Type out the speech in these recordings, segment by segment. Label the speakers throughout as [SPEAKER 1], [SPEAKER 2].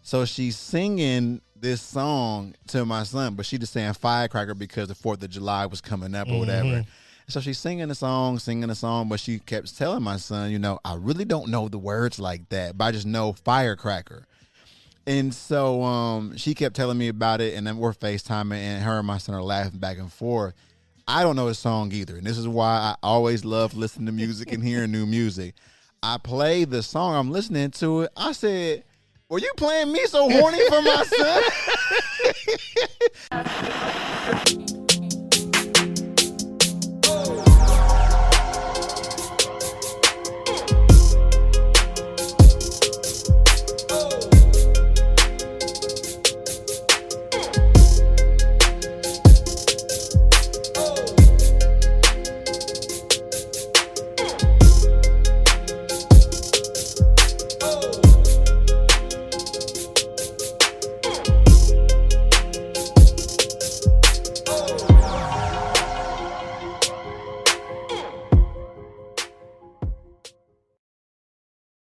[SPEAKER 1] So she's singing this song to my son, but she just saying firecracker because the 4th of July was coming up or whatever. So she's singing a song, but she kept telling my son, I really don't know the words like that, but I just know firecracker. And so she kept telling me about it, and then we're FaceTiming, and her and my son are laughing back and forth. I don't know the song either, and this is why I always love listening to music and hearing new music. I played the song, I'm listening to it. I said, were you playing Me So Horny for my son?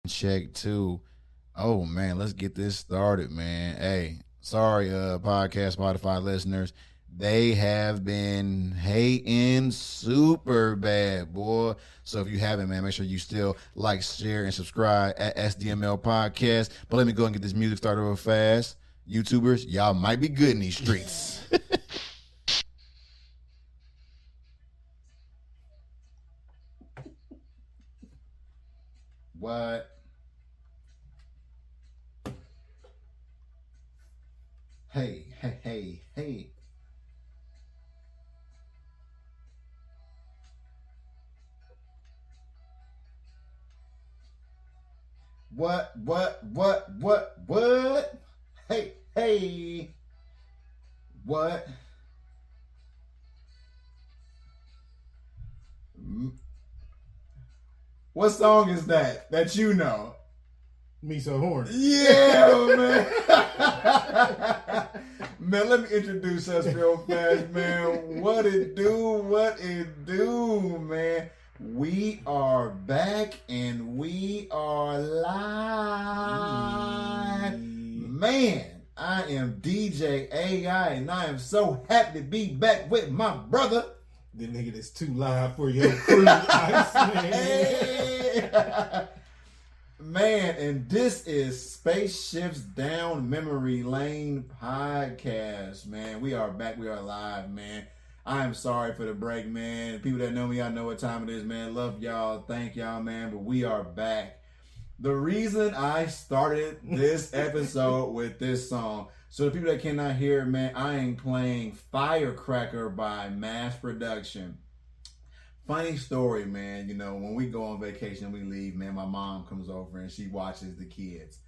[SPEAKER 1] Check 2. Oh man, let's get this started, man. Hey, sorry, podcast Spotify listeners. They have been hating super bad, boy. So if you haven't, man, make sure you still like, share, and subscribe at SDML Podcast. But let me go and get this music started real fast. YouTubers, y'all might be good in these streets. What? Hey. What? Hey. What? What song is that you know?
[SPEAKER 2] Me So Horny.
[SPEAKER 1] Yeah, man. Man, let me introduce us real fast, man. What it do, man. We are back and we are live. Man, I am DJ AI and I am so happy to be back with my brother.
[SPEAKER 2] The nigga that's too live for your crew. I
[SPEAKER 1] Man, and this is Spaceships Down Memory Lane podcast, man. We are back. We are live, man. I am sorry for the break, man. People that know me, I know what time it is, man. Love y'all. Thank y'all, man. But we are back. The reason I started this episode with this song, so the people that cannot hear it, man, I am playing Firecracker by Mass Production. Funny story, man. When we go on vacation, we leave, man, my mom comes over and she watches the kids.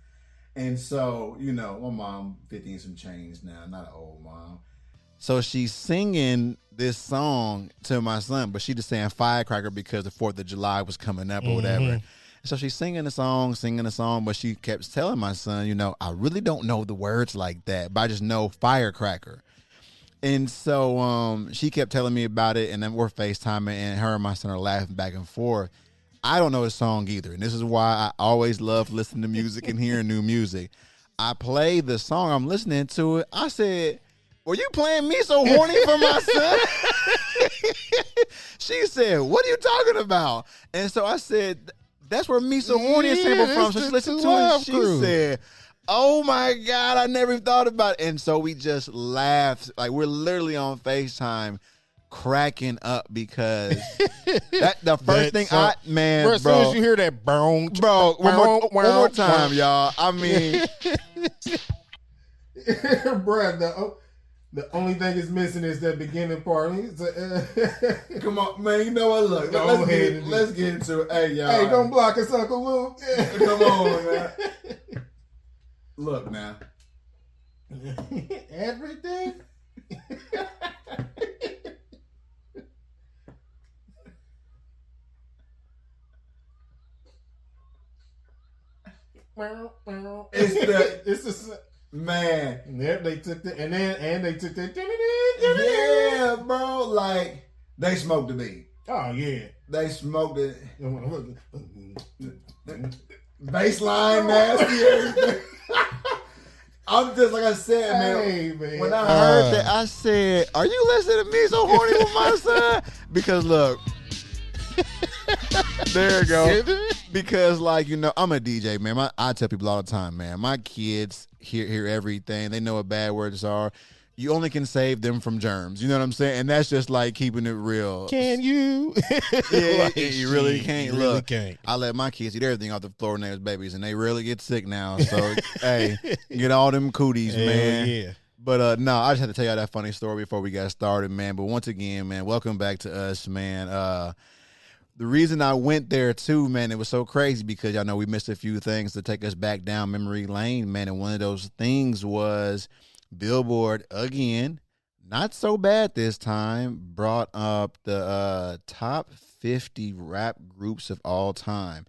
[SPEAKER 1] And so, my mom 50 and some change now, not an old mom. So she's singing this song to my son, but she just saying firecracker because the 4th of July was coming up or whatever. So she's singing a song, but she kept telling my son, I really don't know the words like that, but I just know firecracker. And so she kept telling me about it, and then we're FaceTiming, and her and my son are laughing back and forth. I don't know the song either, and this is why I always love listening to music and hearing new music. I played the song, I'm listening to it. I said, were you playing Me So Horny for my son? She said, what are you talking about? And so I said, that's where Me So Horny is sampled from. So she listened to it, and she said, oh my God, I never even thought about it. And so we just laughed. Like, we're literally on FaceTime cracking up because the first thing bro,
[SPEAKER 2] as soon as you hear that, bro,
[SPEAKER 1] one more time, y'all. I mean,
[SPEAKER 2] bro, the only thing is missing is that beginning part.
[SPEAKER 1] Come on, man. You know what? Look, let's get into it. Hey, y'all.
[SPEAKER 2] Hey, don't block us, Uncle Luke.
[SPEAKER 1] Come on, man. Look now.
[SPEAKER 2] Everything?
[SPEAKER 1] It's the man.
[SPEAKER 2] Yep, they took the and they took that.
[SPEAKER 1] Yeah, bro. Like they smoked the beat.
[SPEAKER 2] Oh yeah,
[SPEAKER 1] they smoked it. Baseline nasty. I'm just like I said, man.
[SPEAKER 2] Hey, man.
[SPEAKER 1] When I heard that, I said, "Are you listening to me so horny with my son?" Because look, there you go. Because like I'm a DJ, man. I tell people all the time, man. My kids hear everything. They know what bad words are. You only can save them from germs. You know what I'm saying? And that's just like keeping it real.
[SPEAKER 2] Can you?
[SPEAKER 1] Yeah, you really can't.
[SPEAKER 2] You really
[SPEAKER 1] Look,
[SPEAKER 2] can't.
[SPEAKER 1] I let my kids eat everything off the floor when they was babies, and they rarely get sick now. So, hey, get all them cooties, man.
[SPEAKER 2] Yeah.
[SPEAKER 1] But no, I just had to tell y'all that funny story before we got started, man. But once again, man, welcome back to us, man. The reason I went there too, man, it was so crazy because y'all know we missed a few things to take us back down memory lane, man. And one of those things was Billboard again, not so bad this time, brought up the top 50 rap groups of all time.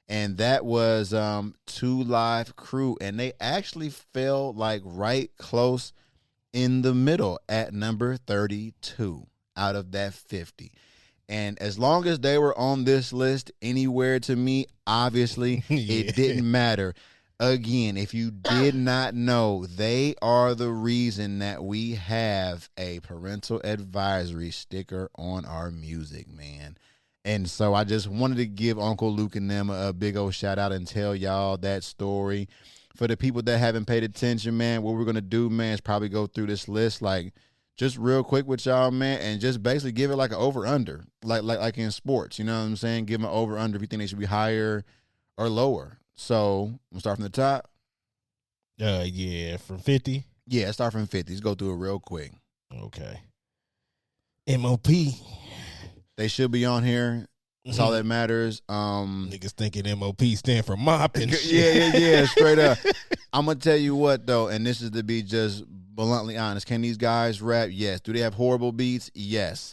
[SPEAKER 1] And that was 2 Live Crew. And they actually fell like right close in the middle at number 32 out of that 50. And as long as they were on this list anywhere to me, obviously, it didn't matter. Again, if you did not know, they are the reason that we have a parental advisory sticker on our music, man. And so I just wanted to give Uncle Luke and them a big old shout out and tell y'all that story. For the people that haven't paid attention, man, what we're going to do, man, is probably go through this list like just real quick with y'all, man, and just basically give it like an over-under, like in sports, you know what I'm saying? Give them an over-under if you think they should be higher or lower. So, we'll start from the top.
[SPEAKER 2] Yeah, from 50?
[SPEAKER 1] Yeah, start from 50. Let's go through it real quick.
[SPEAKER 2] Okay. MOP.
[SPEAKER 1] They should be on here. That's all that matters.
[SPEAKER 2] Niggas thinking MOP stand for mopping.
[SPEAKER 1] Yeah, straight up. I'm going to tell you what, though, and this is to be just bluntly honest. Can these guys rap? Yes. Do they have horrible beats? Yes.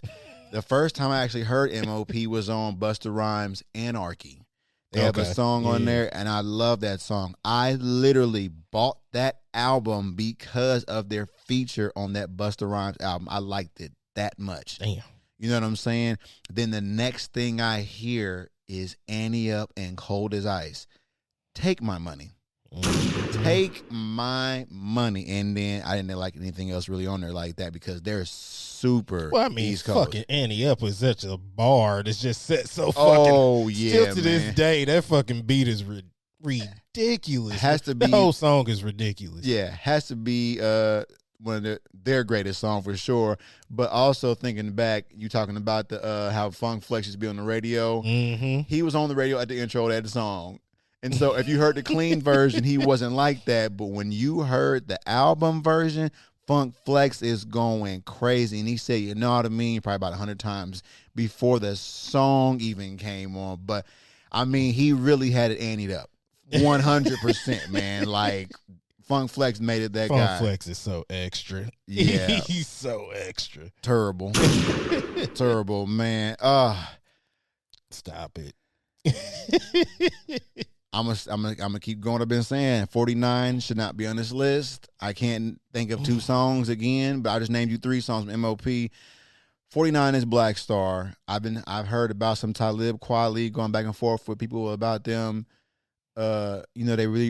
[SPEAKER 1] The first time I actually heard MOP was on Busta Rhymes' Anarchy. They have a song on there, and I love that song. I literally bought that album because of their feature on that Busta Rhymes album. I liked it that much.
[SPEAKER 2] Damn.
[SPEAKER 1] You know what I'm saying? Then the next thing I hear is Annie Up and Cold as Ice. Take my money. Take my money. And then I didn't like anything else really on there like that because they're super East Coast.
[SPEAKER 2] Fucking Annie Up was such a bar that's just set so fucking. Still to this day, that fucking beat is ridiculous.
[SPEAKER 1] Has to be.
[SPEAKER 2] The whole song is ridiculous.
[SPEAKER 1] Yeah, has to be one of their greatest song for sure. But also thinking back, you talking about the how Funk Flex used to be on the radio.
[SPEAKER 2] Mm-hmm.
[SPEAKER 1] He was on the radio at the intro of that song. And so if you heard the clean version, he wasn't like that. But when you heard the album version, Funk Flex is going crazy. And he said, you know what I mean, probably about 100 times before the song even came on. But, I mean, he really had it anteed up. 100%, man. Like, Funk Flex made it that guy.
[SPEAKER 2] Funk Flex is so extra.
[SPEAKER 1] Yeah.
[SPEAKER 2] He's so extra.
[SPEAKER 1] Terrible. Terrible, man.
[SPEAKER 2] Stop it.
[SPEAKER 1] I'm gonna keep going. I've been saying 49 should not be on this list. I can't think of 2 songs again, but I just named you 3 songs from MOP. 49 is Black Star. I've heard about some Talib Kweli going back and forth with people about them. They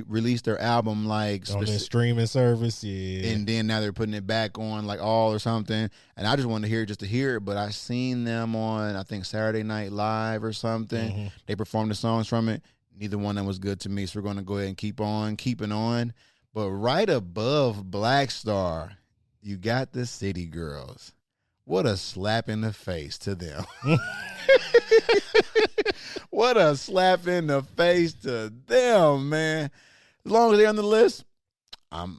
[SPEAKER 1] released their album like
[SPEAKER 2] on their streaming service, yeah.
[SPEAKER 1] And then now they're putting it back on like All or something. And I just wanted to hear it just to hear it, but I seen them on I think Saturday Night Live or something. Mm-hmm. They performed the songs from it. Neither one of them was good to me, so we're going to go ahead and keep on keeping on. But right above Black Star, you got the City Girls. What a slap in the face to them. What a slap in the face to them, man. As long as they're on the list, I'm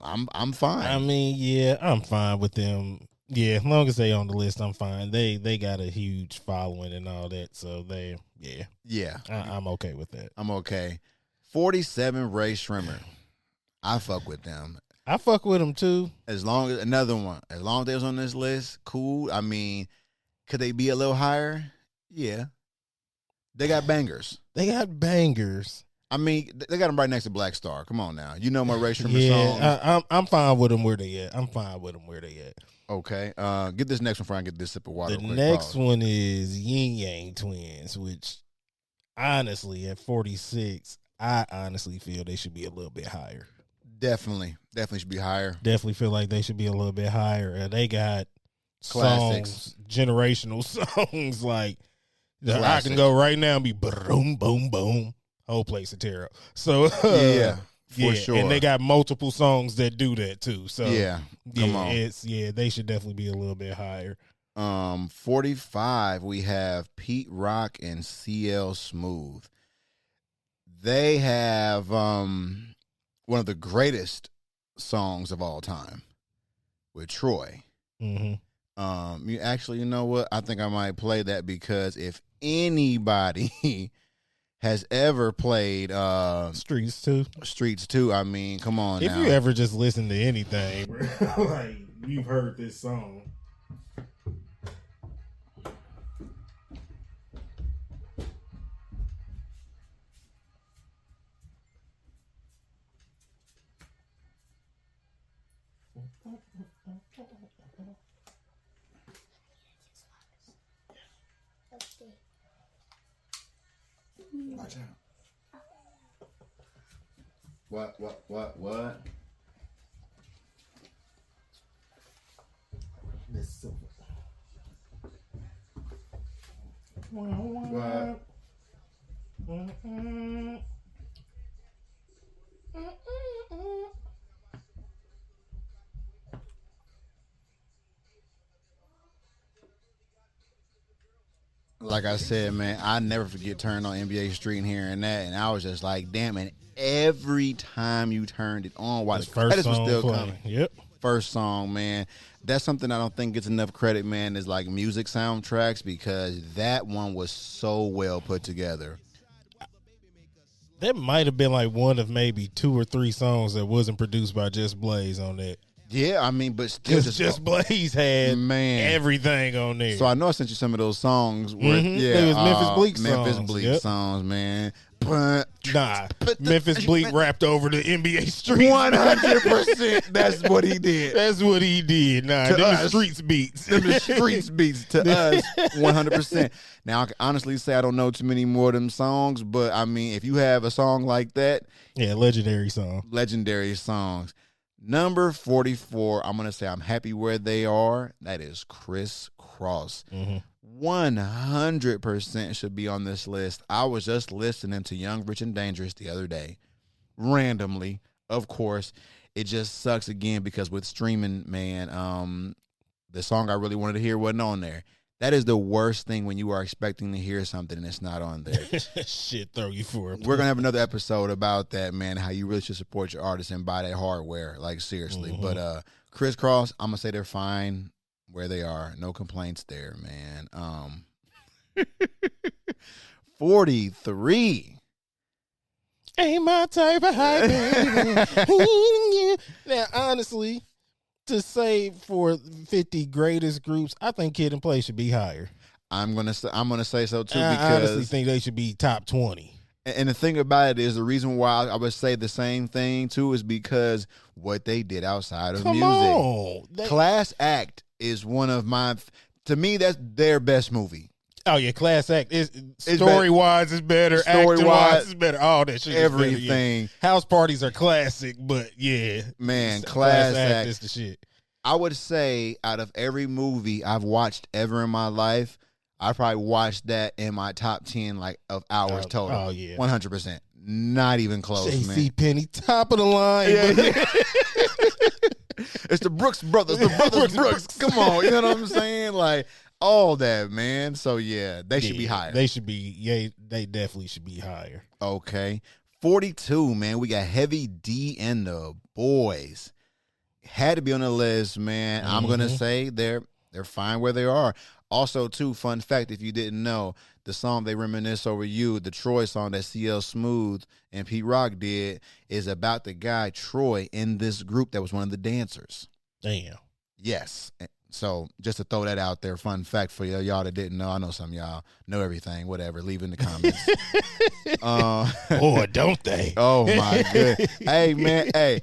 [SPEAKER 1] fine.
[SPEAKER 2] I mean, yeah, I'm fine with them. Yeah, as long as they on the list, I'm fine. They got a huge following and all that, so I'm okay with that.
[SPEAKER 1] I'm okay. 47 Ray Shrimmer. I fuck with them.
[SPEAKER 2] I fuck with them too.
[SPEAKER 1] As long as they was on this list, cool. I mean, could they be a little higher? Yeah. They got bangers. I mean, they got them right next to Black Star. Come on now. You know my Ray Shrimmer songs.
[SPEAKER 2] I'm fine with them where they at.
[SPEAKER 1] Okay. Get this next one before I get this sip of water.
[SPEAKER 2] The next one is Yin Yang Twins, which honestly, at 46, I honestly feel they should be a little bit higher.
[SPEAKER 1] Definitely should be higher.
[SPEAKER 2] Definitely feel like they should be a little bit higher. They got
[SPEAKER 1] Classics,
[SPEAKER 2] generational songs like
[SPEAKER 1] Classic.
[SPEAKER 2] I can go right now and be boom, boom, boom. Whole place to tear up. So
[SPEAKER 1] for sure.
[SPEAKER 2] And they got multiple songs that do that too. So
[SPEAKER 1] come on.
[SPEAKER 2] They should definitely be a little bit higher.
[SPEAKER 1] 45, we have Pete Rock and CL Smooth. They have one of the greatest songs of all time with Troy.
[SPEAKER 2] Mm-hmm.
[SPEAKER 1] You know what? I think I might play that because if anybody has ever played
[SPEAKER 2] Streets 2,
[SPEAKER 1] I mean, come on
[SPEAKER 2] if
[SPEAKER 1] now.
[SPEAKER 2] you ever just listen to anything, like you've heard this song.
[SPEAKER 1] Watch out. What? This so what? Like I said, man, I never forget turning on NBA Street and hearing that, and I was just like, damn, and every time you turned it on, while the credits were still coming.
[SPEAKER 2] Yep.
[SPEAKER 1] First song, man. That's something I don't think gets enough credit, man, is like music soundtracks, because that one was so well put together.
[SPEAKER 2] That might have been like one of maybe 2 or 3 songs that wasn't produced by Just Blaze on that.
[SPEAKER 1] Yeah, I mean, but still,
[SPEAKER 2] just Blaze had everything on there.
[SPEAKER 1] So I know I sent you some of those songs. Where,
[SPEAKER 2] it was Memphis Bleak songs.
[SPEAKER 1] Memphis Bleak songs, man.
[SPEAKER 2] Nah, Memphis Bleak rapped over the NBA Streets.
[SPEAKER 1] 100%. That's what he did.
[SPEAKER 2] That's what he did. Nah, them the streets beats.
[SPEAKER 1] Them the streets beats to us. 100%. Now I can honestly say I don't know too many more of them songs, but I mean, if you have a song like that,
[SPEAKER 2] legendary song.
[SPEAKER 1] Legendary songs. Number 44, I'm going to say I'm happy where they are. That is Criss Cross. 100% should be on this list. I was just listening to Young, Rich, and Dangerous the other day. Randomly, of course. It just sucks again because with streaming, man, the song I really wanted to hear wasn't on there. That is the worst thing when you are expecting to hear something and it's not on there.
[SPEAKER 2] Shit, throw you for it.
[SPEAKER 1] We're going to have another episode about that, man, how you really should support your artists and buy that hardware, like seriously. But Criss Cross, I'm going to say they're fine where they are. No complaints there, man. 43.
[SPEAKER 2] Ain't my type of high, baby. Now, honestly, to say for 50 greatest groups, I think Kid and Play should be higher.
[SPEAKER 1] I'm gonna say so too, because
[SPEAKER 2] I honestly think they should be top 20.
[SPEAKER 1] And the thing about it is, the reason why I would say the same thing too is because what they did outside of music. Class Act is one of to me, that's their best movie.
[SPEAKER 2] Oh yeah, Class Act is story wise is better, acting wise is better. All that shit,
[SPEAKER 1] everything.
[SPEAKER 2] Is better, yeah. House parties are classic, but yeah,
[SPEAKER 1] man, Class Act
[SPEAKER 2] is the shit.
[SPEAKER 1] I would say out of every movie I've watched ever in my life, I probably watched that in my top 10 of hours total.
[SPEAKER 2] Oh yeah,
[SPEAKER 1] 100%, not even close.
[SPEAKER 2] JC Penney, top of the line.
[SPEAKER 1] Yeah. It's the Brooks brothers. The brothers Brooks. Come on, you know what I'm saying? Like all that, man. So yeah, they should be higher.
[SPEAKER 2] They should be. Yeah, they definitely should be higher.
[SPEAKER 1] Okay, 42, man. We got Heavy D and the Boys. Had to be on the list, man. I'm gonna say they're fine where they are. Also, too, fun fact, if you didn't know, the song They Reminisce Over You, the Troy song that CL Smooth and Pete Rock did, is about the guy Troy in this group that was one of the dancers.
[SPEAKER 2] Damn.
[SPEAKER 1] Yes. So just to throw that out there, fun fact for y'all that didn't know. I know some of y'all know everything. Whatever. Leave in the comments.
[SPEAKER 2] Boy, don't they?
[SPEAKER 1] Oh, my goodness. Hey, man. Hey.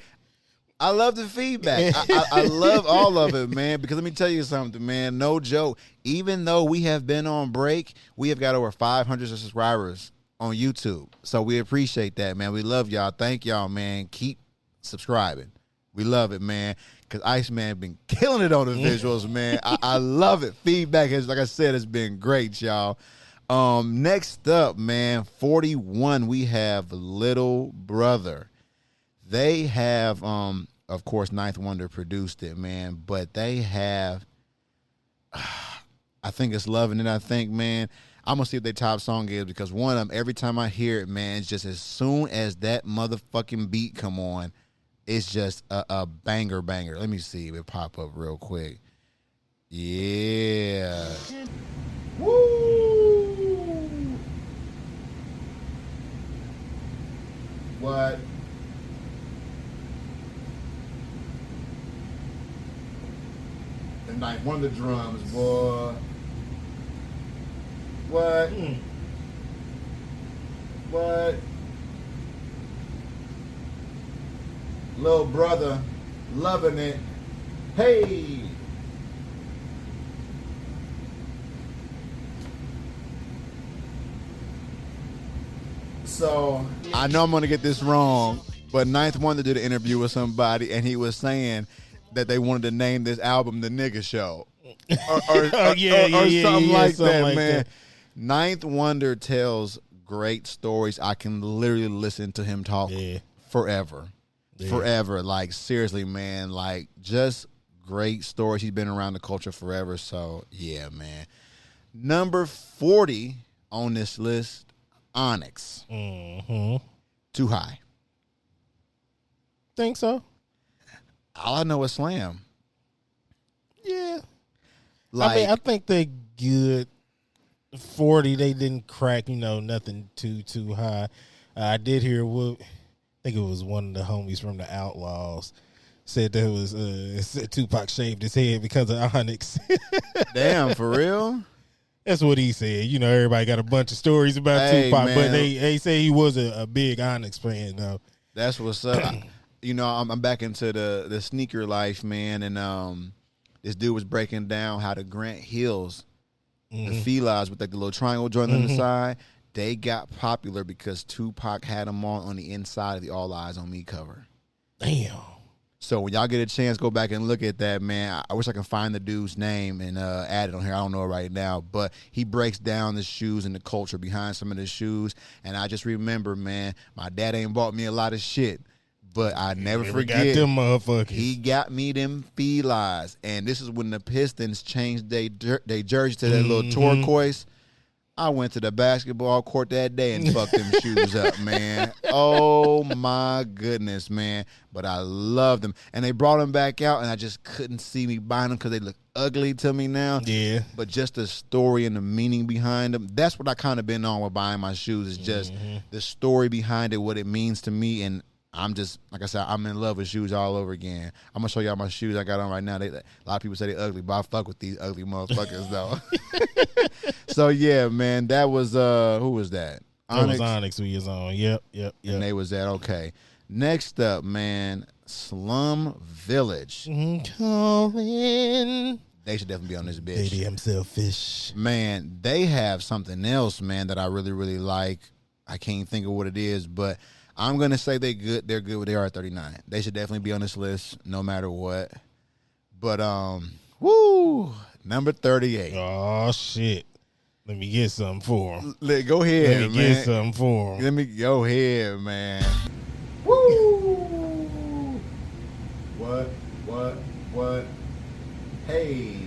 [SPEAKER 1] I love the feedback. I love all of it, man, because let me tell you something, man. No joke. Even though we have been on break, we have got over 500 subscribers on YouTube. So we appreciate that, man. We love y'all. Thank y'all, man. Keep subscribing. We love it, man, because Iceman been killing it on the visuals, man. I love it. Feedback has, like I said, has been great, y'all. Next up, man, 41, we have Little Brother. They have, of course, Ninth Wonder produced it, man, but they have, I think it's Loving It, I think, man. I'm going to see what their top song is, because one of them, every time I hear it, man, it's just as soon as that motherfucking beat come on, it's just a banger. Let me see if it pop up real quick. Yeah.
[SPEAKER 2] Woo!
[SPEAKER 1] What? And like one of the drums, boy. What? What? Little Brother, Loving It. Hey! So, I know I'm going to get this wrong, but Ninth Wonder did an interview with somebody, and he was saying that they wanted to name this album The Nigga Show. Or something like that, man. That. Ninth Wonder tells great stories. I can literally listen to him talk forever. Yeah. Forever. Like, seriously, man. Like, just great stories. He's been around the culture forever. So, yeah, man. Number 40 on this list, Onyx. Too high.
[SPEAKER 2] Think so?
[SPEAKER 1] All I know is Slam.
[SPEAKER 2] Yeah. Like, I think they good. 40, they didn't crack, nothing too high. I did hear I think it was one of the homies from the Outlaws said that said Tupac shaved his head because of Onyx.
[SPEAKER 1] Damn, for real?
[SPEAKER 2] That's what he said. Everybody got a bunch of stories about Tupac, man. But they say he was a big Onyx fan, though.
[SPEAKER 1] That's what's up. I'm back into the sneaker life, man, and this dude was breaking down how the Grant Hills, the Felines with like the little triangle joint on the side, they got popular because Tupac had them on the inside of the All Eyes on Me cover.
[SPEAKER 2] Damn.
[SPEAKER 1] So when y'all get a chance, go back and look at that, man. I wish I could find the dude's name and add it on here. I don't know it right now. But he breaks down the shoes and the culture behind some of the shoes. And I just remember, man, my dad ain't bought me a lot of shit. But I never forget,
[SPEAKER 2] got them motherfuckers.
[SPEAKER 1] He got me them Felines. And this is when the Pistons changed their jersey to that little turquoise. I went to the basketball court that day and fucked them shoes up, man. Oh, my goodness, man. But I love them. And they brought them back out, and I just couldn't see me buying them because they look ugly to me now.
[SPEAKER 2] Yeah.
[SPEAKER 1] But just the story and the meaning behind them, that's what I kind of been on with buying my shoes, is just the story behind it, what it means to me. And I'm just, like I said, I'm in love with shoes all over again. I'm going to show y'all my shoes I got on right now. A lot of people say they're ugly, but I fuck with these ugly motherfuckers, though. So, yeah, man, that was, who was that?
[SPEAKER 2] Onyx. That was Onyx we was on. Yep.
[SPEAKER 1] And they was that, okay. Next up, man, Slum Village.
[SPEAKER 2] Calling.
[SPEAKER 1] They should definitely be on this bitch.
[SPEAKER 2] They damn selfish.
[SPEAKER 1] Man, they have something else, man, that I really, really like. I can't think of what it is, but I'm going to say they're good. They're good with their R39. They should definitely be on this list no matter what. But, number 38.
[SPEAKER 2] Oh, shit. Let me get something for him.
[SPEAKER 1] Go ahead, man.
[SPEAKER 2] Let me get something for him.
[SPEAKER 1] Let me go ahead, man. Woo! What? Hey.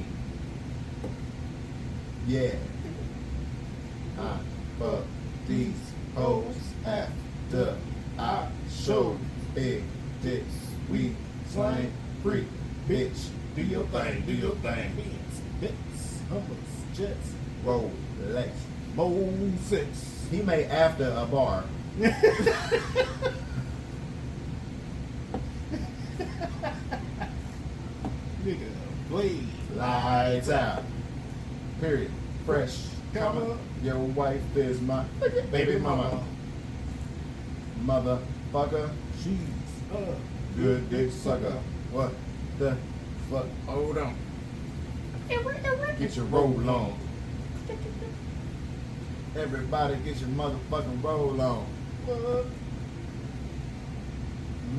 [SPEAKER 1] Yeah. I fuck these hoes after I show big dicks. We slang free, bitch. Do your thing. Bits, hummus, jets, Rolex, Moses. He made after a bar. Nigga, bleed. Lights out. Period. Fresh. Comma. Your wife is my baby mama. Motherfucker. She's a good dick sucker. What the fuck? Hold on. Get your roll on. Everybody get your motherfucking roll on. What?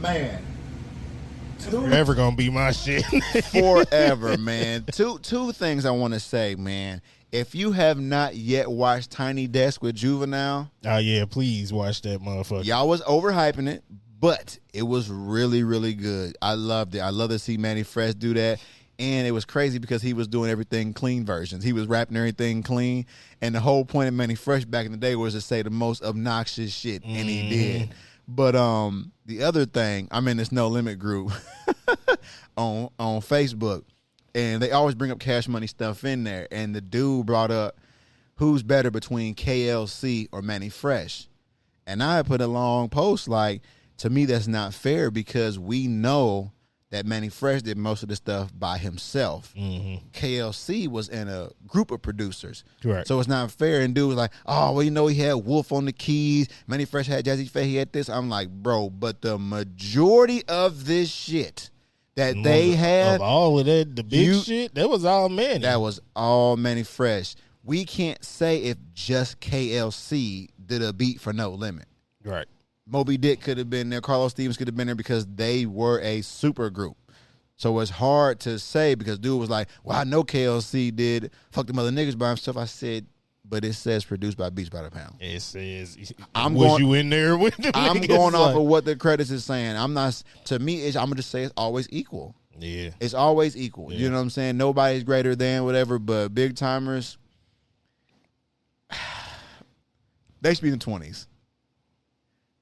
[SPEAKER 1] Man,
[SPEAKER 2] Forever gonna be my shit.
[SPEAKER 1] Forever, man. Two things I want to say, man. If you have not yet watched Tiny Desk with Juvenile,
[SPEAKER 2] oh yeah, please watch that motherfucker.
[SPEAKER 1] y'all was overhyping it, but it was really, really good. I loved it. I love to see Manny Fresh do that. And it was crazy because he was doing everything clean versions. He was rapping everything clean. And the whole point of Manny Fresh back in the day was to say the most obnoxious shit. And he did. But the other thing, I'm in this No Limit group on Facebook. And they always bring up Cash Money stuff in there. And the dude brought up who's better between KLC or Manny Fresh. And I put a long post like, to me, that's not fair because we know that Manny Fresh did most of the stuff by himself. KLC was in a group of producers.
[SPEAKER 2] Correct.
[SPEAKER 1] So it's not fair. And dude was like, oh, well, you know, he had Wolf on the keys. Manny Fresh had Jazzy Faye. He had this. I'm like, bro, but the majority of this shit that they have.
[SPEAKER 2] Of all of that, the big shit, that was all Manny.
[SPEAKER 1] That was all Manny Fresh. We can't say if just KLC did a beat for No Limit.
[SPEAKER 2] Right.
[SPEAKER 1] Moby Dick could have been there. Carlos Stevens could have been there because they were a super group. So it's hard to say because dude was like, well, I know KLC did Fuck Them Other Niggas by himself. I said, but it says produced by Beats by the Pound.
[SPEAKER 2] It says,
[SPEAKER 1] you
[SPEAKER 2] in there with them?
[SPEAKER 1] I'm going off of what the credits is saying. I'm not, to me, I'm going to say it's always equal.
[SPEAKER 2] Yeah.
[SPEAKER 1] It's always equal.
[SPEAKER 2] Yeah.
[SPEAKER 1] You know what I'm saying? Nobody's greater than whatever, but big timers, they should be in the 20s.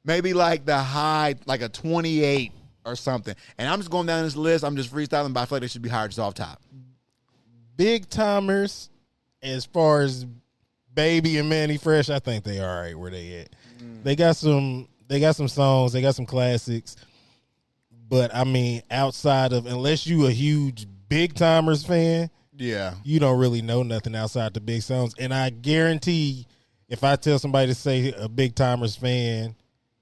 [SPEAKER 1] Maybe like the high, like a 28 or something. And I'm just going down this list. I'm just freestyling, but I feel like they should be higher just off top.
[SPEAKER 2] Big timers, as far as Baby and Manny Fresh, I think they all right where they at. They got some songs, they got some classics. But I mean, outside of, unless you a huge Big Timers fan,
[SPEAKER 1] yeah,
[SPEAKER 2] you don't really know nothing outside the big songs. And I guarantee if I tell somebody to say a Big Timers fan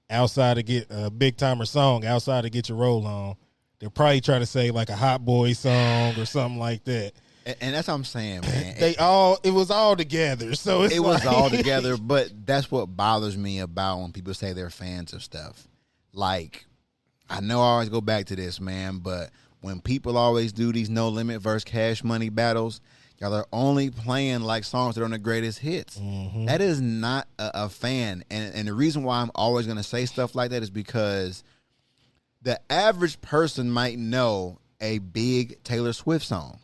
[SPEAKER 2] outside to get a Big Timer song, outside to Get Your Roll On, they'll probably try to say like a Hot Boy song or something like that.
[SPEAKER 1] And that's what I'm saying, man.
[SPEAKER 2] It was all together. So it
[SPEAKER 1] was all together, but that's what bothers me about when people say they're fans of stuff. Like, I know I always go back to this, man, but when people always do these No Limit versus Cash Money battles, y'all are only playing like songs that are on the greatest hits. That is not a fan. And the reason why I'm always going to say stuff like that is because the average person might know a big Taylor Swift song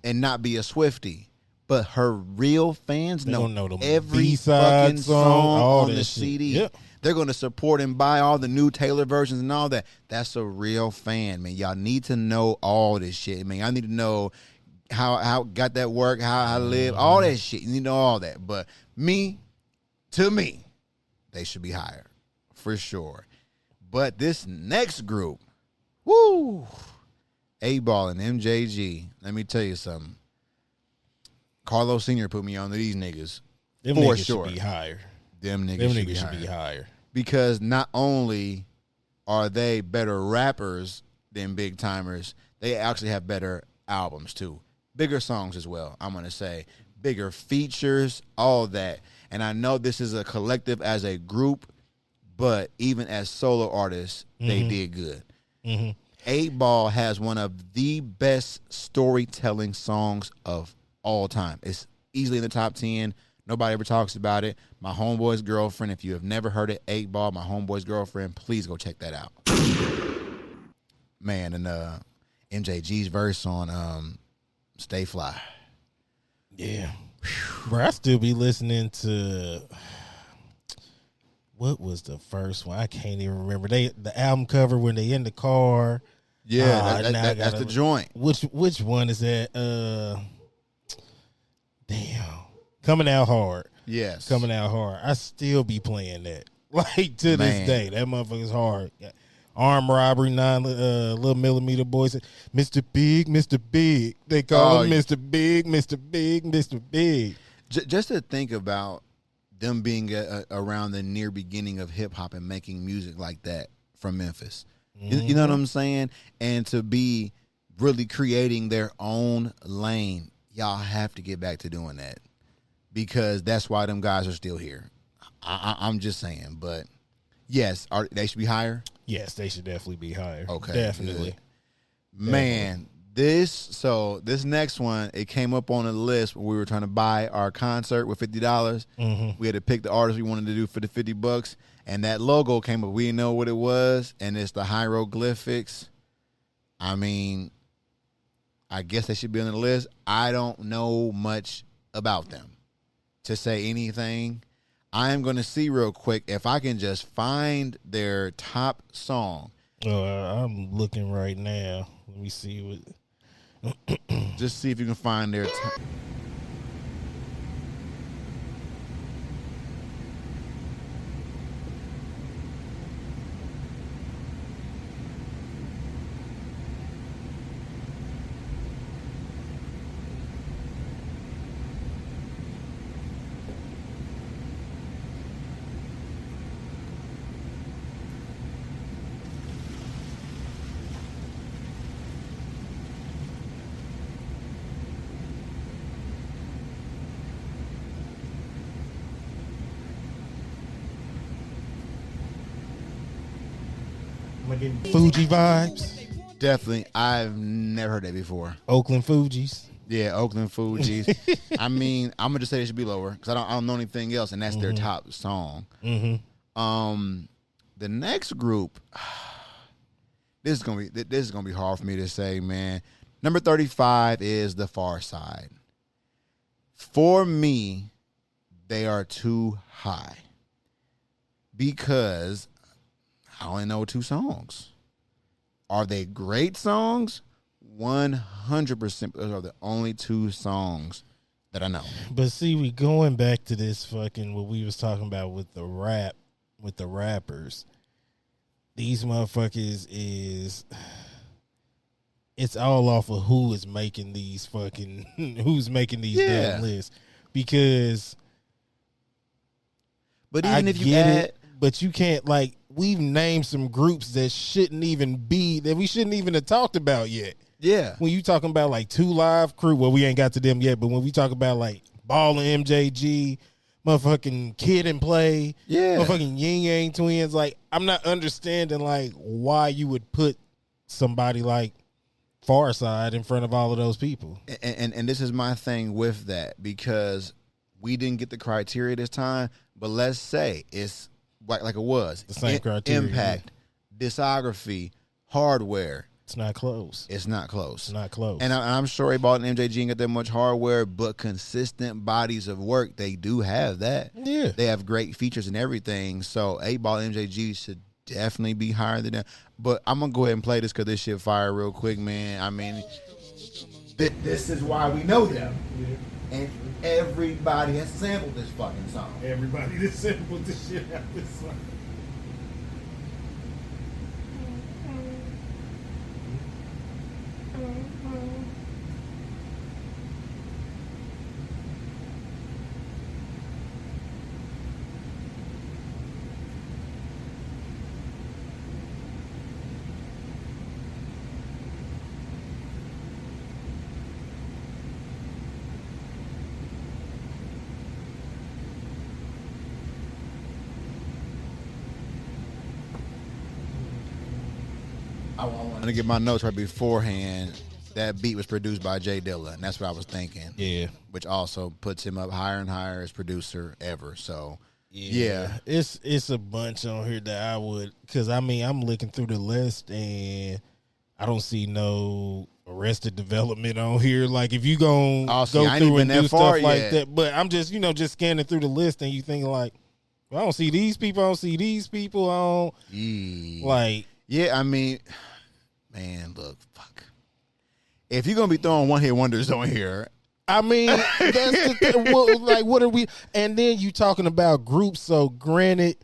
[SPEAKER 1] and not be a Swiftie. But her real fans know every
[SPEAKER 2] B-side
[SPEAKER 1] fucking song on the
[SPEAKER 2] shit.
[SPEAKER 1] CD.
[SPEAKER 2] Yep.
[SPEAKER 1] They're going to support and buy all the new Taylor versions and all that. That's a real fan, man. Y'all need to know all this shit, man. I need to know how got that work, how I live, all that shit. You need to know all that. But to me, they should be higher for sure. But this next group, woo, 8Ball and MJG. Let me tell you something. Carlos Sr. put me on to these niggas.
[SPEAKER 2] Them
[SPEAKER 1] for
[SPEAKER 2] niggas
[SPEAKER 1] sure.
[SPEAKER 2] should be higher.
[SPEAKER 1] Them niggas
[SPEAKER 2] should be higher.
[SPEAKER 1] Because not only are they better rappers than Big Timers, they actually have better albums too. Bigger songs as well, I'm going to say. Bigger features, all that. And I know this is a collective as a group, but even as solo artists, they did good. 8Ball has one of the best storytelling songs of all time. It's easily in the top 10. Nobody ever talks about it. My Homeboy's Girlfriend. If you have never heard it, 8Ball, My Homeboy's Girlfriend, please go check that out. Man, and MJG's verse on Stay Fly.
[SPEAKER 2] Yeah. Bro, I still be listening to, what was the first one? I can't even remember. The album cover when they in the car.
[SPEAKER 1] Yeah, that's the joint.
[SPEAKER 2] Which one is that? Damn. Coming Out Hard.
[SPEAKER 1] Yes.
[SPEAKER 2] Coming Out Hard. I still be playing that. Like, to this day. That motherfucker's hard. Armed Robbery, 9 Little Millimeter Boys. Mr. Big, Mr. Big. They call him Mr. Big, Mr. Big, Mr. Big.
[SPEAKER 1] Just to think about them being around the near beginning of hip-hop and making music like that from Memphis. You know what I'm saying? And to be really creating their own lane, y'all have to get back to doing that. Because that's why them guys are still here. I'm just saying. But, yes, they should be higher?
[SPEAKER 2] Yes, they should definitely be higher.
[SPEAKER 1] Okay.
[SPEAKER 2] Definitely.
[SPEAKER 1] Good. Man, this next one, it came up on the list when we were trying to buy our concert with $50. We had to pick the artist we wanted to do for the $50, and that logo came up. We didn't know what it was, and it's the hieroglyphics. I mean, I guess they should be on the list. I don't know much about them to say anything. I am going to see real quick if I can just find their top song.
[SPEAKER 2] I'm looking right now. Let me see what.
[SPEAKER 1] Just see if you can find their
[SPEAKER 2] Am I getting Fuji vibes?
[SPEAKER 1] Definitely. I've never heard that before.
[SPEAKER 2] Oakland Fugees.
[SPEAKER 1] Yeah, Oakland Fugees. I mean, I'm gonna just say it should be lower because I don't know anything else, and that's their top song. The next group, this is gonna be hard for me to say, man. Number 35 is The Far Side. For me, they are too high because I only know 2 songs. Are they great songs? 100%. Those are the only 2 songs that I know.
[SPEAKER 2] But see, we going back to this fucking what we was talking about with the rappers. These motherfuckers it's all off of who is making these who's making these damn lists. Because
[SPEAKER 1] but even if you add
[SPEAKER 2] but you can't, like, we've named some groups that we shouldn't even have talked about yet.
[SPEAKER 1] Yeah.
[SPEAKER 2] When you talking about like 2 Live Crew, well, we ain't got to them yet, but when we talk about like Ball and MJG, motherfucking Kid and Play, motherfucking Yin Yang Twins, like, I'm not understanding like why you would put somebody like Far Side in front of all of those people.
[SPEAKER 1] And this is my thing with that, because we didn't get the criteria this time, but let's say it's like it was.
[SPEAKER 2] The same criteria.
[SPEAKER 1] Impact, discography, hardware.
[SPEAKER 2] It's not close.
[SPEAKER 1] It's not close.
[SPEAKER 2] It's not close.
[SPEAKER 1] And I'm sure they bought an MJG and got that much hardware, but consistent bodies of work, they do have that.
[SPEAKER 2] Yeah.
[SPEAKER 1] They have great features and everything. So A-Ball MJG should definitely be higher than that. But I'm going to go ahead and play this because this shit fire real quick, man. I mean, this is why we know them. Yeah. And everybody has sampled this fucking song.
[SPEAKER 2] Everybody has sampled the shit out of this song.
[SPEAKER 1] I want to get my notes right beforehand. That beat was produced by Jay Dilla, and that's what I was thinking.
[SPEAKER 2] Yeah.
[SPEAKER 1] Which also puts him up higher and higher as producer ever. So,
[SPEAKER 2] yeah. It's a bunch on here that I would, because, I mean, I'm looking through the list, and I don't see no Arrested Development on here. Like, if you go through and do stuff like that. But I'm just, just scanning through the list, and you thinking, like, well, I don't see these people. I don't see these people. I don't, like...
[SPEAKER 1] Yeah, I mean, man, look, fuck. If you're going to be throwing one-hit wonders on here.
[SPEAKER 2] I mean, that's the thing. Like, what are we? And then you talking about groups. So, granted,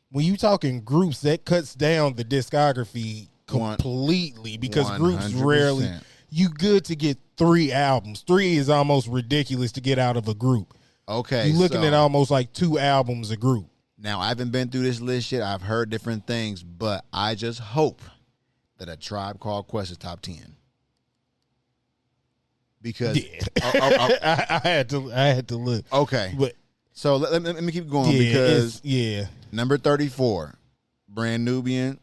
[SPEAKER 2] when you talking groups, that cuts down the discography completely because
[SPEAKER 1] 100%.
[SPEAKER 2] Groups rarely. You good to get 3 albums. 3 is almost ridiculous to get out of a group.
[SPEAKER 1] Okay.
[SPEAKER 2] You're looking at almost like 2 albums a group.
[SPEAKER 1] Now, I haven't been through this list yet. I've heard different things, but I just hope that A Tribe Called Quest is top 10. Because
[SPEAKER 2] I had to look.
[SPEAKER 1] Okay.
[SPEAKER 2] But
[SPEAKER 1] so let me keep going because
[SPEAKER 2] yeah.
[SPEAKER 1] Number 34, Brand Nubian.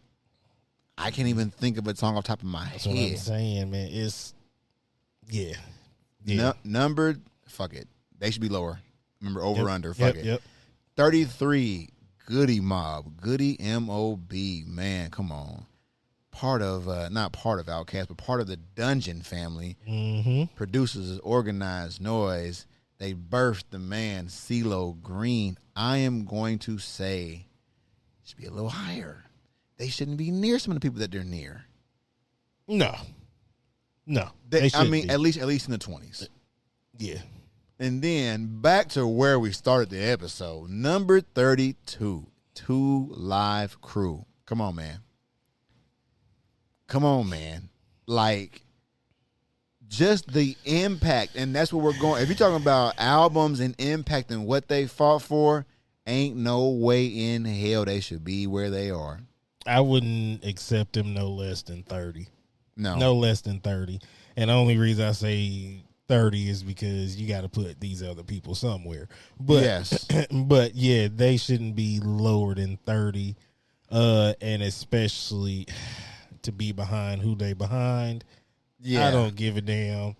[SPEAKER 3] I can't even think of a song off the top of my
[SPEAKER 2] That's
[SPEAKER 3] head.
[SPEAKER 2] what I'm saying, man. It's yeah.
[SPEAKER 3] Numbered, fuck it. They should be lower. Remember, over under, fuck it.
[SPEAKER 2] Yep.
[SPEAKER 3] 33, Goody Mob. Goody M-O-B. Man, come on. Part of, not part of Outkast, but part of the Dungeon family.
[SPEAKER 2] Mm-hmm.
[SPEAKER 3] Producers Organized Noise. They birthed the man, CeeLo Green. I am going to say it should be a little higher. They shouldn't be near some of the people that they're near.
[SPEAKER 2] No.
[SPEAKER 3] I mean, at least in the 20s.
[SPEAKER 2] Yeah.
[SPEAKER 3] And then back to where we started the episode. Number 32, 2 Live Crew. Come on, man. Like, just the impact, and that's what we're going. If you're talking about albums and impact and what they fought for, ain't no way in hell they should be where they are.
[SPEAKER 2] I wouldn't accept them no less than 30.
[SPEAKER 3] No
[SPEAKER 2] less than 30. And the only reason I say 30 is because you got to put these other people somewhere. But
[SPEAKER 3] yes,
[SPEAKER 2] but yeah, they shouldn't be lower than 30. And especially to be behind who they behind. Yeah, I don't give a damn.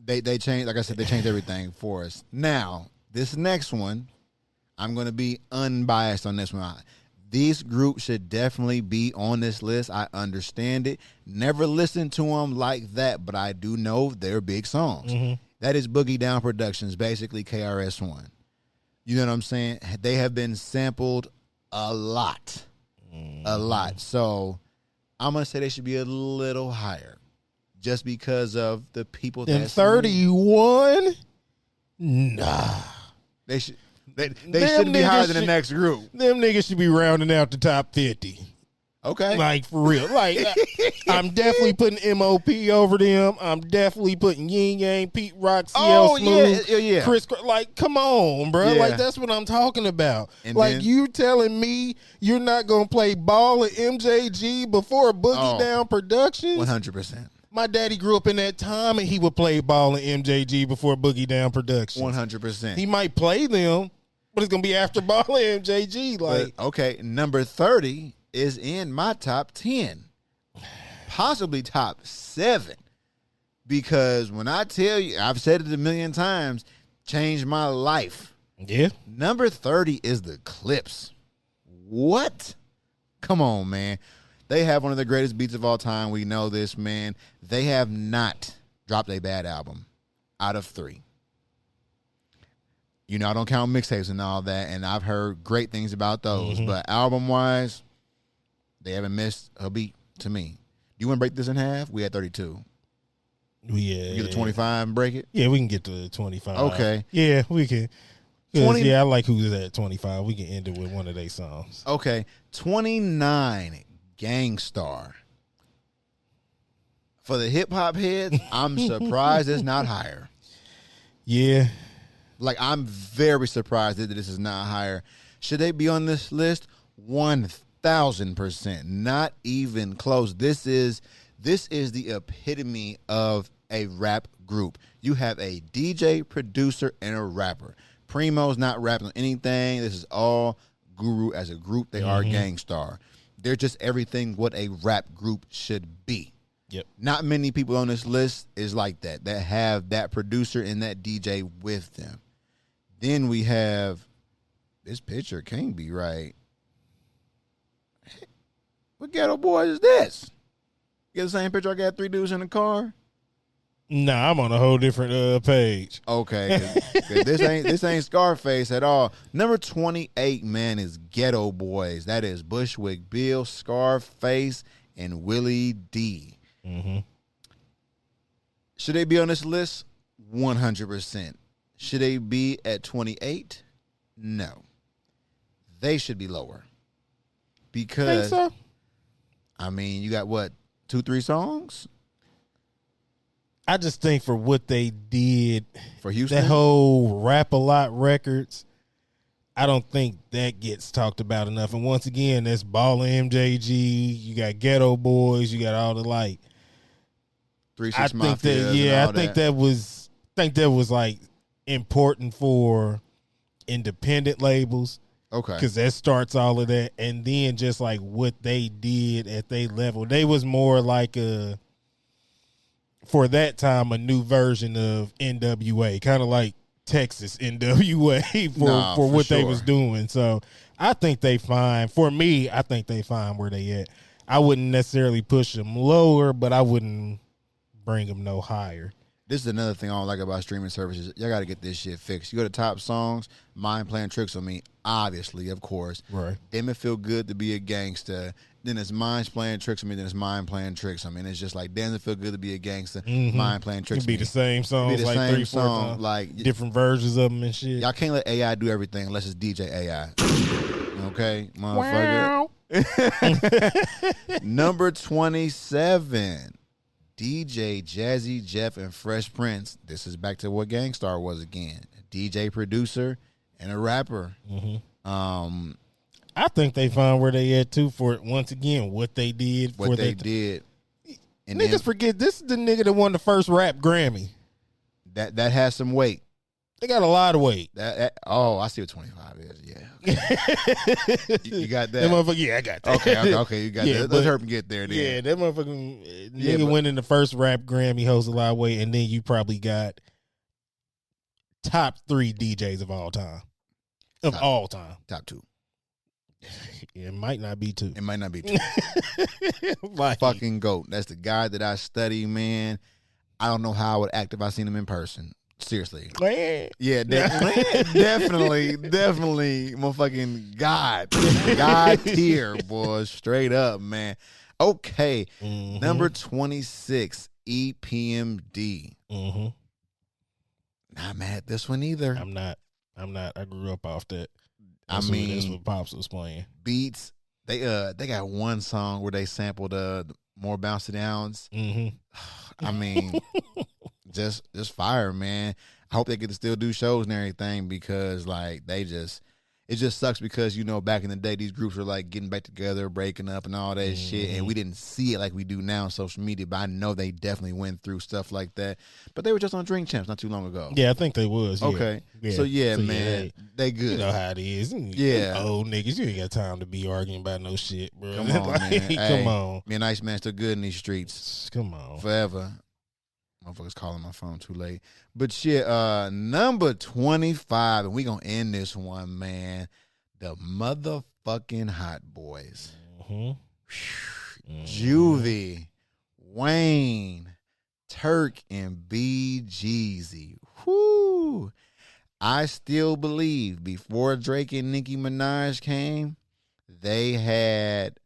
[SPEAKER 3] They changed, like I said, they changed everything for us. Now, this next one, I'm going to be unbiased on this one. These groups should definitely be on this list. I understand it. Never listened to them like that, but I do know they're big songs. Mm-hmm. That is Boogie Down Productions, basically KRS-One. You know what I'm saying? They have been sampled a lot. A lot. So I'm going to say they should be a little higher just because of the people that
[SPEAKER 2] 31? Nah.
[SPEAKER 3] They should. They shouldn't be higher than the next group.
[SPEAKER 2] Them niggas should be rounding out the top 50.
[SPEAKER 3] Okay.
[SPEAKER 2] Like, for real. Like, I'm definitely putting MOP over them. I'm definitely putting Yin Yang, Pete Rock, CL Smooth,
[SPEAKER 3] yeah.
[SPEAKER 2] Chris. Like, come on, bro.
[SPEAKER 3] Yeah.
[SPEAKER 2] Like, that's what I'm talking about.
[SPEAKER 3] And
[SPEAKER 2] like,
[SPEAKER 3] then,
[SPEAKER 2] you telling me you're not going to play Ball and MJG before Boogie Down Productions?
[SPEAKER 3] 100%.
[SPEAKER 2] My daddy grew up in that time, and he would play Ball and MJG before Boogie Down Productions.
[SPEAKER 3] 100%.
[SPEAKER 2] He might play them, but it's going to be after Ball and MJG. Like,
[SPEAKER 3] but, okay, number 30 is in my top 10. Possibly top 7. Because when I tell you, I've said it a million times, changed my life.
[SPEAKER 2] Yeah.
[SPEAKER 3] Number 30 is the Clips. What? Come on, man. They have one of the greatest beats of all time. We know this, man. They have not dropped a bad album out of 3. You know, I don't count mixtapes and all that, and I've heard great things about those. Mm-hmm. But album-wise, they haven't missed a beat to me. Do you want to break this in half? We had 32.
[SPEAKER 2] Yeah.
[SPEAKER 3] Get the 25 and break it?
[SPEAKER 2] Yeah, we can get to 25.
[SPEAKER 3] Okay.
[SPEAKER 2] Yeah, we can. 20, yeah, I like who's at 25. We can end it with one of their songs.
[SPEAKER 3] Okay. 29, Gangstar. For the hip-hop heads, I'm surprised it's not higher.
[SPEAKER 2] Yeah.
[SPEAKER 3] Like, I'm very surprised that this is not higher. Should they be on this list? 1,000%. Not even close. This is the epitome of a rap group. You have a DJ, producer, and a rapper. Primo's not rapping on anything. This is all Guru as a group. They are Gangstar. They're just everything what a rap group should be.
[SPEAKER 2] Yep. Not
[SPEAKER 3] many people on this list is like that have that producer and that DJ with them. Then we have, this picture can't be right. What ghetto boy is this? You get the same picture I got 3 dudes in the car?
[SPEAKER 2] Nah, I'm on a whole different page.
[SPEAKER 3] Okay, cause this ain't Scarface at all. Number 28, man, is Ghetto Boys. That is Bushwick Bill, Scarface, and Willie D.
[SPEAKER 2] Mm-hmm.
[SPEAKER 3] Should they be on this list? 100%. Should they be at 28? No. They should be lower. Because,
[SPEAKER 2] think so?
[SPEAKER 3] I mean, you got what, 2-3 songs?
[SPEAKER 2] I just think for what they did
[SPEAKER 3] for Houston,
[SPEAKER 2] that whole Rap-A-Lot Records, I don't think that gets talked about enough. And once again, that's Ball MJG. You got Ghetto Boys. You got all the like.
[SPEAKER 3] 3 6 Mafia.
[SPEAKER 2] I think that was like important for independent labels.
[SPEAKER 3] Okay.
[SPEAKER 2] Because that starts all of that. And then just like what they did at their level. They was more like for that time, a new version of NWA. Kind of like Texas NWA for what they was doing. So I think they fine. For me, I think they fine where they at. I wouldn't necessarily push them lower, but I wouldn't bring them no higher.
[SPEAKER 3] This is another thing I don't like about streaming services. Y'all got to get this shit fixed. You go to top songs, Mind Playing Tricks on Me, obviously, of course.
[SPEAKER 2] Right.
[SPEAKER 3] Damn It Feel Good to Be a Gangster. Then it's Mind Playing Tricks on Me, then it's Mind Playing Tricks on Me. And it's just like, damn it feel good to be a gangster, Mind Playing Tricks on Me.
[SPEAKER 2] It'd be the same songs,
[SPEAKER 3] be the
[SPEAKER 2] like
[SPEAKER 3] same
[SPEAKER 2] 3-4
[SPEAKER 3] song,
[SPEAKER 2] times.
[SPEAKER 3] like
[SPEAKER 2] Different versions of them and shit.
[SPEAKER 3] y'all can't let AI do everything unless it's DJ AI. Okay, motherfucker.
[SPEAKER 2] Wow.
[SPEAKER 3] Number 27. DJ, Jazzy Jeff, and Fresh Prince. This is back to what Gangstar was again. DJ, producer, and a rapper.
[SPEAKER 2] I think they found where they at too for once again what they did.
[SPEAKER 3] What they did. And
[SPEAKER 2] Niggas forget this is the nigga that won the first rap Grammy.
[SPEAKER 3] That has some weight.
[SPEAKER 2] They got a lot of weight.
[SPEAKER 3] I see what 25 is. Yeah. you got that?
[SPEAKER 2] That motherfucker, yeah, I got that.
[SPEAKER 3] Okay, you got that. Let's help him get there then.
[SPEAKER 2] Yeah, that motherfucking nigga winning the first rap Grammy holds a lot of weight, and then you probably got top 3 DJs of all time. All time.
[SPEAKER 3] Top 2.
[SPEAKER 2] It might not be 2.
[SPEAKER 3] It might not be 2.
[SPEAKER 2] Like,
[SPEAKER 3] fucking GOAT. That's the guy that I study, man. I don't know how I would act if I seen him in person. Seriously. Yeah, definitely, motherfucking God tier, boy. Straight up, man. Okay. Number 26, EPMD. Not mad at this one either.
[SPEAKER 2] I'm not. I grew up off that.
[SPEAKER 3] That's
[SPEAKER 2] what Pops was playing.
[SPEAKER 3] Beats. They got one song where they sampled More Bouncy Downs. I mean, just fire, man. I hope they get to still do shows and everything because like it just sucks because back in the day these groups were like getting back together, breaking up and all that shit, and we didn't see it like we do now on social media. But I know they definitely went through stuff like that. But they were just on Drink Champs not too long ago.
[SPEAKER 2] Yeah, I think they was. Yeah.
[SPEAKER 3] Okay,
[SPEAKER 2] yeah.
[SPEAKER 3] So man, they good.
[SPEAKER 2] You know how it is.
[SPEAKER 3] Yeah,
[SPEAKER 2] old niggas, you ain't got time to be arguing about no shit, bro.
[SPEAKER 3] Come on, man.
[SPEAKER 2] Come on.
[SPEAKER 3] Me and Ice Man still good in these streets.
[SPEAKER 2] Come on,
[SPEAKER 3] forever. Motherfuckers calling my phone too late. But shit, number 25, and we gonna end this one, man. The motherfucking Hot Boys. Juvie, Wayne, Turk, and B. Jeezy. Whoo! I still believe before Drake and Nicki Minaj came, they had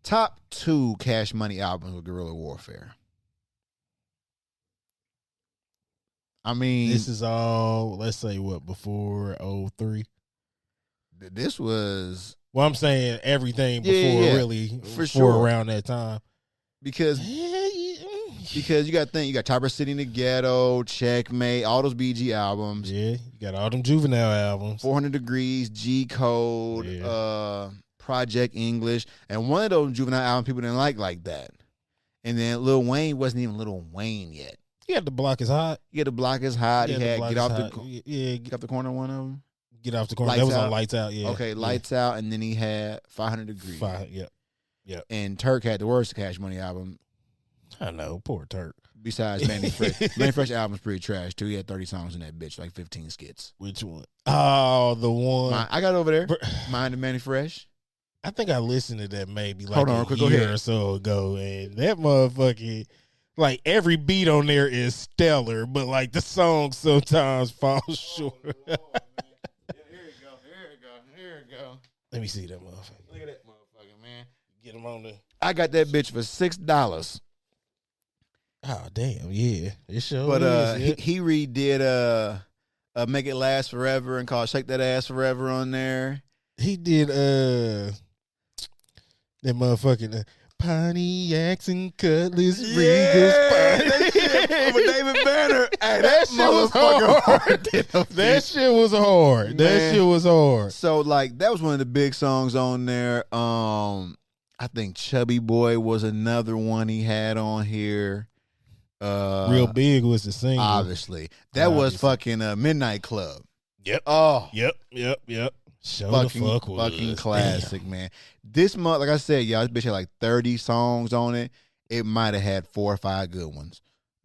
[SPEAKER 3] top 2 Cash Money albums with Guerrilla Warfare. I mean,
[SPEAKER 2] this is all, let's say what, before 03?
[SPEAKER 3] This was,
[SPEAKER 2] well, I'm saying everything before really,
[SPEAKER 3] for sure,
[SPEAKER 2] around that time.
[SPEAKER 3] Because you got to think, you got Topper City in the Ghetto, Checkmate, all those BG albums.
[SPEAKER 2] Yeah, you got all them Juvenile albums.
[SPEAKER 3] 400 Degrees, G Code, Project English, and one of those Juvenile albums people didn't like that. And then Lil Wayne wasn't even Lil Wayne yet.
[SPEAKER 2] He had The Block Is Hot.
[SPEAKER 3] He had The Block Is Hot. He had Get Off the
[SPEAKER 2] Get
[SPEAKER 3] Off the Corner, one of them.
[SPEAKER 2] Get Off the Corner.
[SPEAKER 3] Lights
[SPEAKER 2] that was
[SPEAKER 3] Out.
[SPEAKER 2] on Lights Out, yeah.
[SPEAKER 3] Okay, Lights Out, and then he had 500 Degrees.
[SPEAKER 2] Yep.
[SPEAKER 3] And Turk had the worst Cash Money album.
[SPEAKER 2] I know, poor Turk.
[SPEAKER 3] Besides Manny Fresh. Manny Fresh album's pretty trash, too. He had 30 songs in that bitch, like 15 skits.
[SPEAKER 2] Which one? Oh, the one.
[SPEAKER 3] I got it over there. Mine and Manny Fresh.
[SPEAKER 2] I think I listened to that maybe like
[SPEAKER 3] Hold on,
[SPEAKER 2] a year or so ago, and that motherfucking, like, every beat on there is stellar, but like the song sometimes falls short.
[SPEAKER 3] Here we go.
[SPEAKER 2] Let me see that motherfucker.
[SPEAKER 3] Look at that motherfucker, man.
[SPEAKER 2] Get him on the.
[SPEAKER 3] I got that bitch for $6.
[SPEAKER 2] Oh damn, yeah, it sure
[SPEAKER 3] But
[SPEAKER 2] is.
[SPEAKER 3] he redid Make It Last Forever and called Shake That Ass Forever on there.
[SPEAKER 2] He did that motherfucking Pontiacs and Cutlass Regals.
[SPEAKER 3] With David Banner. Hey,
[SPEAKER 2] that shit was hard. That shit was hard.
[SPEAKER 3] Man.
[SPEAKER 2] That shit was hard.
[SPEAKER 3] So like that was one of the big songs on there. I think Chubby Boy was another one he had on here.
[SPEAKER 2] Real Big was the single.
[SPEAKER 3] Obviously. That was fucking Midnight Club.
[SPEAKER 2] Yep.
[SPEAKER 3] Oh,
[SPEAKER 2] Yep. Show the fuck was.
[SPEAKER 3] fucking classic, man. This month, like I said, y'all, this bitch had like 30 songs on it. It might have had 4 or 5 good ones.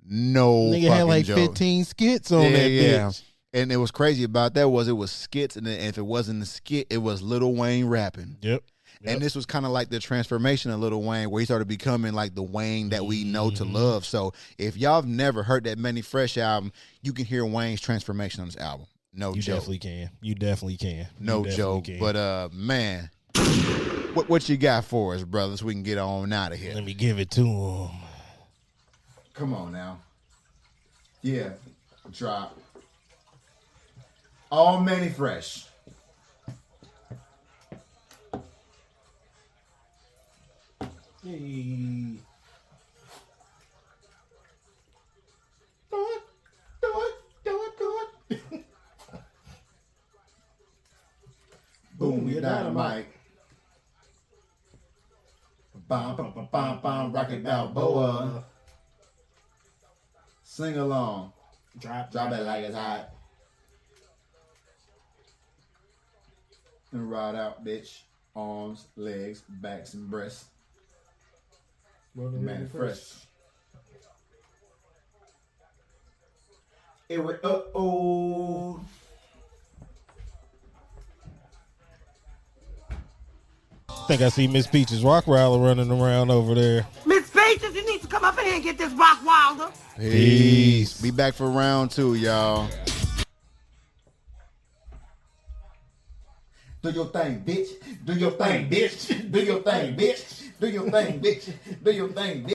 [SPEAKER 3] No
[SPEAKER 2] Nigga
[SPEAKER 3] fucking
[SPEAKER 2] had like
[SPEAKER 3] joke.
[SPEAKER 2] 15 skits on that bitch.
[SPEAKER 3] And it was crazy about that was it was skits, and then if it wasn't a skit, it was Lil Wayne rapping.
[SPEAKER 2] Yep.
[SPEAKER 3] And this was kind of like the transformation of Lil Wayne, where he started becoming like the Wayne that we know to love. So if y'all have never heard that Manny Fresh album, you can hear Wayne's transformation on this album. No
[SPEAKER 2] You
[SPEAKER 3] joke.
[SPEAKER 2] definitely can. You definitely can.
[SPEAKER 3] No joke. But man, what you got for us, brother, so we can get on out of here?
[SPEAKER 2] Let me give it to him.
[SPEAKER 1] Come on now. Yeah. Drop. All Manny Fresh.
[SPEAKER 2] Hey.
[SPEAKER 1] Do it. Boom, you dynamite. Bam, bam, bam, bam, bam, Rocket Balboa. Sing along. Drop it like it's hot. And ride out, bitch. Arms, legs, backs, and breasts. Man, fresh. It went oh.
[SPEAKER 2] I think I see Miss Peaches Rockwiler running around over there.
[SPEAKER 4] Miss Peaches, you need to come up in here and get this Rockwilder.
[SPEAKER 3] Peace. Be back for round 2, y'all.
[SPEAKER 1] Do your thing, bitch. Do your thing, bitch. Do your thing, bitch. Do your thing, bitch. Do your thing, bitch.